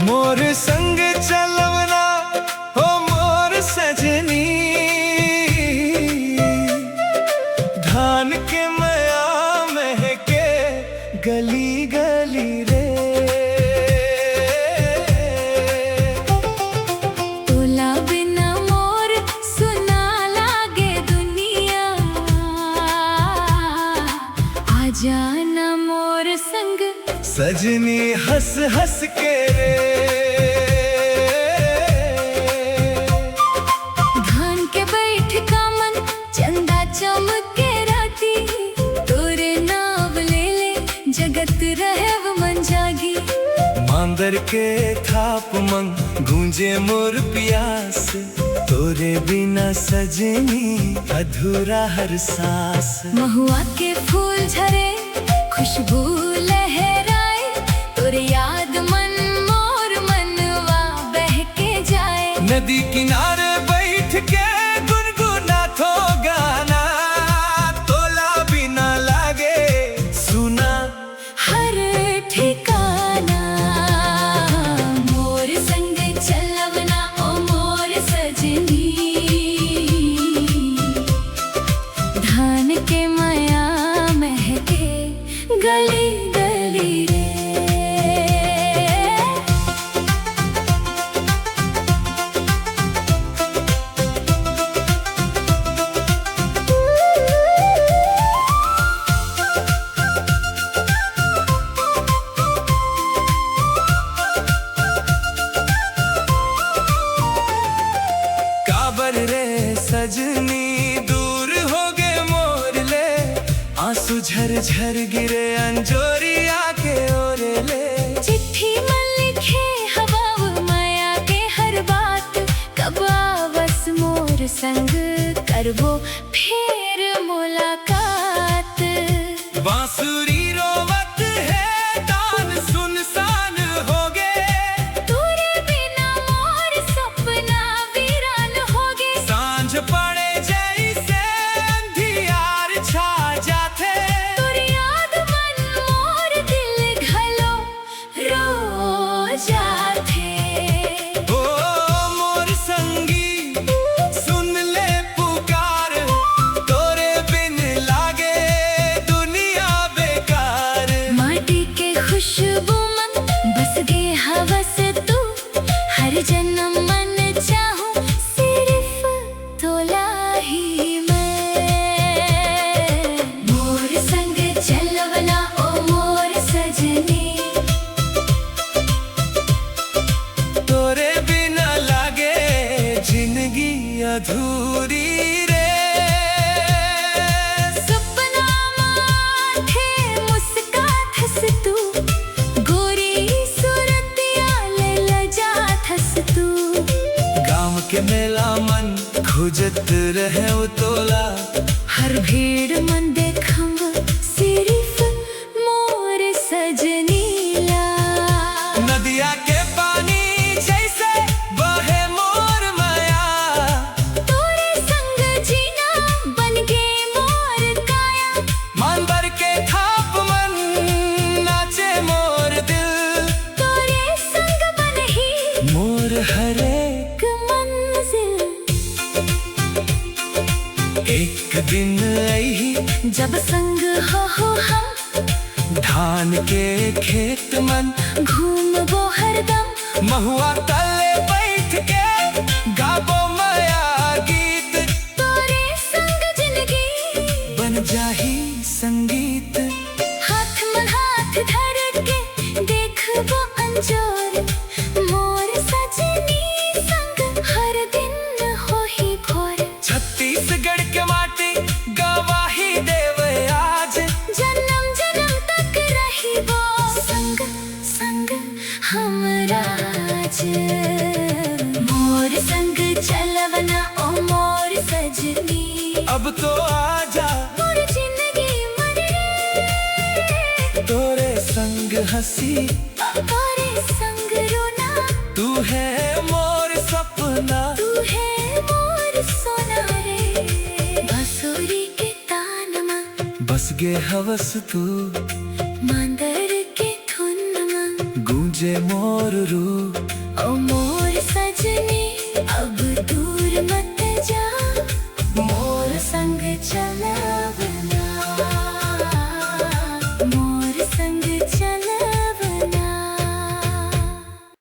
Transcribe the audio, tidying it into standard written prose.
मोर संग चलवना हो मोर सजनी, धान के मया महके गली गली रे। तोला बिना मोर सुना लागे दुनिया, आ जाना मोर संग सजनी हंस हंस के रे। धान के बैठ का मन चंदा चमके राती, तोरे नाव ले ले जगत रहव मन जागी। मांदर के थाप मंग गूंजे मोर प्यास, तोरे बिना सजनी अधूरा हर सांस। महुआ के फूल झरे खुशबू लहराए, तोरे याद मन मोर मनवा बहके जाए। नदी किनारे बैठ के गुनगुना थो गाना, तोला बिना लागे सुना हर ठिकाना। मोर संग चलवना ओ मोर सजनी, धान के माया महके गली गली रे। काबर रे सजनी दूर हो गे मोर ले, आंसू झर झर गिरे अंजोरिया के ओरे ले। चिट्ठी में लिखे हवा माया के हर बात, कब आवस मोर संग करबो फिर मुलाकात। बांसुरी रोवत है तान सुनसान हो गे, तोरे बिना मोर सपना वीरान होगे। सांझ पड़े जैसे अंधियार छा जाते, तोरी याद मन मोर दिल घलो रो जाथे। ओ मोर संगी सुन ले पुकार, तोरे बिन लागे दुनिया बेकार। माटी के खुशबू मन बस गे हवस तू, हर जन्म मन चाहूं सिर्फ तोला ही मैं। मोर संग चलवना ओ मोर सजनी, तोरे बिना लागे जिंदगी अधूरी रे। सपना माथे मुस्कात हस तू, गोरी सूरतिया ले लजात हस तू। गांव के मेला मन खोजत रहे वो तोला, हर भीड़ मन देखम सिर्फ मोर सजनी ला। नदिया के पानी जैसे बहे मोर माया, तोरे संग जीना बन गे मोर काया। मांदर के थाप मन नाचे मोर दिल, तोरे संग बन ही मोर हरेक मंजिल। एक दिन आई जब संग हो हम, धान के खेत मन घूमबो हरदम। महुआ तले बैठ के गाबो माया गीत, तोरे संग जिंदगी बन जाही संगीत। हाथ में हाथ धर के देखबो अंजोर, मोर सजनी संग हर दिन हो ही भोर। छत्तीसगढ़ के माटी गवाही देवे आज, जन्म जन्म तक रहिबो संग संग हमराज। मोर संग चलवना ओ मोर सजनी, अब तो आजा मोर जिंदगी मन रे। हंसी तारे संग रोना, तू है मोर सपना, तू है मोर सोना रे। बांसुरी के तान में बस गे हवस तू, मांदर के धुन में गूंजे मोर रू। ओ मोर सजनी अब दूर मत जा।